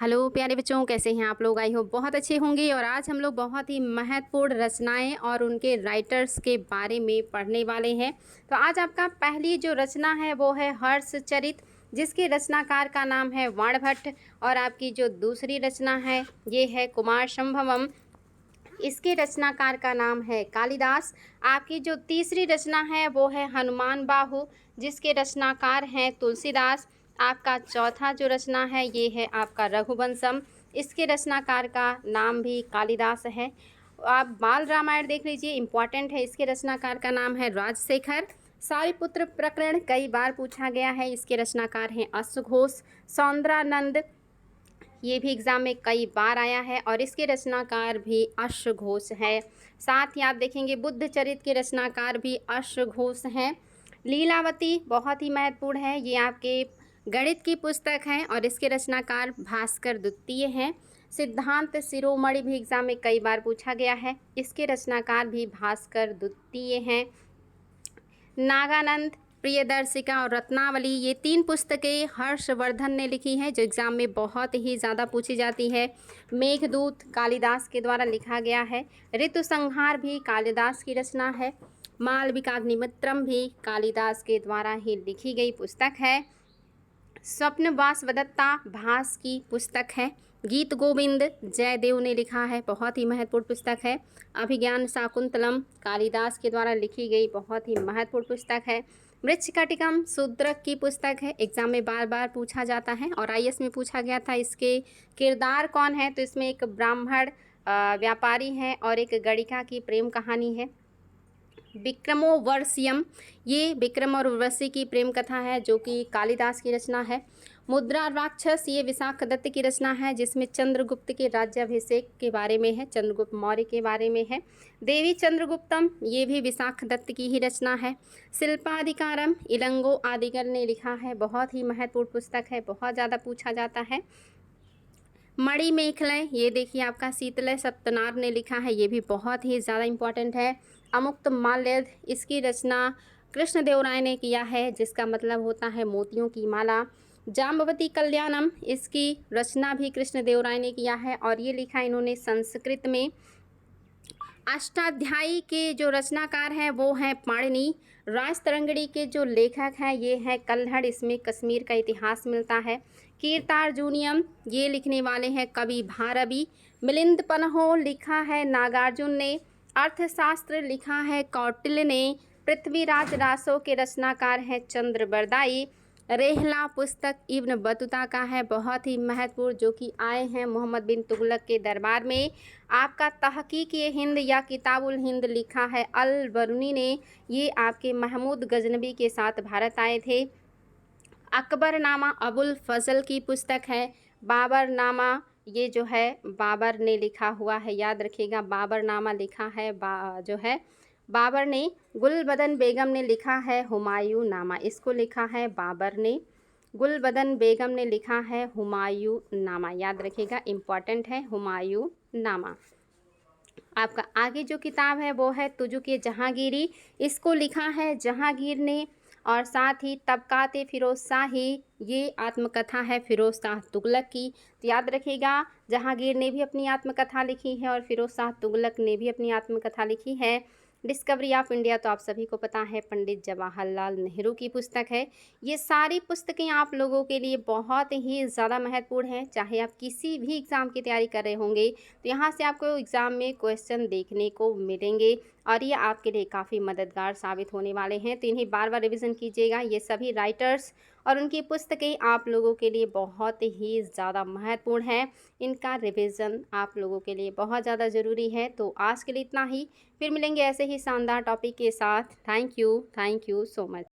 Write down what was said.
Hello प्यारे बच्चों, कैसे हैं आप लोग। आई होप बहुत अच्छे होंगे। और आज हम लोग बहुत ही महत्वपूर्ण रचनाएं और उनके राइटर्स के बारे में पढ़ने वाले हैं। तो आज आपका पहली जो रचना है वो है हर्षचरित, जिसके रचनाकार का नाम है वाणभट्ट। और आपकी जो दूसरी रचना है ये है कुमार संभवम, इसके रचनाकार का नाम है कालिदास। आपकी जो तीसरी रचना है वो है हनुमान बाहु, जिसके रचनाकार हैं तुलसीदास। आपका चौथा जो रचना है ये है आपका रघुवंशम, इसके रचनाकार का नाम भी कालिदास है। आप बाल रामायण देख लीजिए, इम्पॉर्टेंट है, इसके रचनाकार का नाम है राजशेखर। सारिपुत्र प्रकरण कई बार पूछा गया है, इसके रचनाकार हैं अश्वघोष। सौंदरानंद, ये भी एग्ज़ाम में कई बार आया है और इसके रचनाकार भी अश्वघोष है। साथ ही आप देखेंगे बुद्ध चरित के रचनाकार भी अश्वघोष हैं। लीलावती बहुत ही महत्वपूर्ण है, ये आपके गणित की पुस्तक है और इसके रचनाकार भास्कर द्वितीय हैं। सिद्धांत शिरोमणि भी एग्ज़ाम में कई बार पूछा गया है, इसके रचनाकार भी भास्कर द्वितीय हैं। नागानंद, प्रियदर्शिका और रत्नावली, ये तीन पुस्तकें हर्षवर्धन ने लिखी हैं, जो एग्ज़ाम में बहुत ही ज़्यादा पूछी जाती है। मेघदूत कालिदास के द्वारा लिखा गया है। ऋतु संहार भी कालिदास की रचना है। मालविकाग्निमित्रम भी कालिदास के द्वारा ही लिखी गई पुस्तक है। स्वप्न वासवदत्ता भास की पुस्तक है। गीत गोविंद जयदेव ने लिखा है, बहुत ही महत्वपूर्ण पुस्तक है। अभिज्ञान शाकुंतलम कालिदास के द्वारा लिखी गई बहुत ही महत्वपूर्ण पुस्तक है। मृच्छकटिकम शूद्रक की पुस्तक है, एग्जाम में बार बार पूछा जाता है और आईएएस में पूछा गया था इसके किरदार कौन है, तो इसमें एक ब्राह्मण व्यापारी हैं और एक गणिका की प्रेम कहानी है। विक्रमोर्वशीयम, ये विक्रम और उर्वशी की प्रेम कथा है जो कि कालिदास की रचना है। मुद्रा राक्षस, ये विशाखदत्त की रचना है, जिसमें चंद्रगुप्त के राज्याभिषेक के बारे में है, चंद्रगुप्त मौर्य के बारे में है। देवी चंद्रगुप्तम, ये भी विशाखदत्त की ही रचना है। शिल्पाधिकारम इलंगो आदिगर ने लिखा है, बहुत ही महत्वपूर्ण पुस्तक है, बहुत ज़्यादा पूछा जाता है। मणिमेखलय, ये देखिए आपका शीतलय सत्यनारायण ने लिखा है, ये भी बहुत ही ज़्यादा इम्पॉर्टेंट है। अमुक्त माल्यद, इसकी रचना कृष्णदेव राय ने किया है, जिसका मतलब होता है मोतियों की माला। जाम्बवती कल्याणम, इसकी रचना भी कृष्णदेव राय ने किया है और ये लिखा इन्होंने संस्कृत में। अष्टाध्यायी के जो रचनाकार हैं वो हैं पाणिनि। राजतरंगिणी के जो लेखक हैं ये हैं कल्हड़, इसमें कश्मीर का इतिहास मिलता है। कीर्तार्जुनियम, ये लिखने वाले हैं कवि भारवी। मिलिंद पन्हो, लिखा है नागार्जुन ने। अर्थशास्त्र लिखा है कौटिल्य ने। पृथ्वीराज रासो के रचनाकार हैं चंद्रबरदाई। रेहला पुस्तक इब्न बतूता का है, बहुत ही महत्वपूर्ण, जो कि आए हैं मोहम्मद बिन तुगलक के दरबार में। आपका तहकीक-ए-हिंद या किताबुल हिंद लिखा है अल बरूनी ने, ये आपके महमूद गजनबी के साथ भारत आए थे। अकबरनामा अबुल फजल की पुस्तक है। बाबरनामा, ये जो है बाबर ने लिखा हुआ है, याद रखिएगा बाबरनामा लिखा है जो है बाबर ने। गुलबदन बेगम ने लिखा है हुमायूं नामा, इसको लिखा है बाबर ने। गुलबदन बेगम ने लिखा है हुमायूं नामा, याद रखिएगा, इम्पॉर्टेंट है हुमायूं नामा। आपका आगे जो किताब है वो है तुजुक जहांगीरी, इसको लिखा है जहांगीर ने। और साथ ही तबकाते फिरोज शाही, ये आत्मकथा है फिरोज शाह तुगलक की, तो याद रखिएगा जहांगीर ने भी अपनी आत्मकथा लिखी है और फिरोज शाह तुगलक ने भी अपनी आत्मकथा लिखी है। डिस्कवरी ऑफ इंडिया तो आप सभी को पता है, पंडित जवाहरलाल नेहरू की पुस्तक है। ये सारी पुस्तकें आप लोगों के लिए बहुत ही ज़्यादा महत्वपूर्ण हैं, चाहे आप किसी भी एग्ज़ाम की तैयारी कर रहे होंगे तो यहाँ से आपको एग्ज़ाम में क्वेश्चन देखने को मिलेंगे और ये आपके लिए काफ़ी मददगार साबित होने वाले हैं। तो इन्हें बार बार रिवीजन कीजिएगा। ये सभी राइटर्स और उनकी पुस्तकें आप लोगों के लिए बहुत ही ज़्यादा महत्वपूर्ण है, इनका रिवीजन आप लोगों के लिए बहुत ज़्यादा ज़रूरी है। तो आज के लिए इतना ही, फिर मिलेंगे ऐसे ही शानदार टॉपिक के साथ। Thank you so much.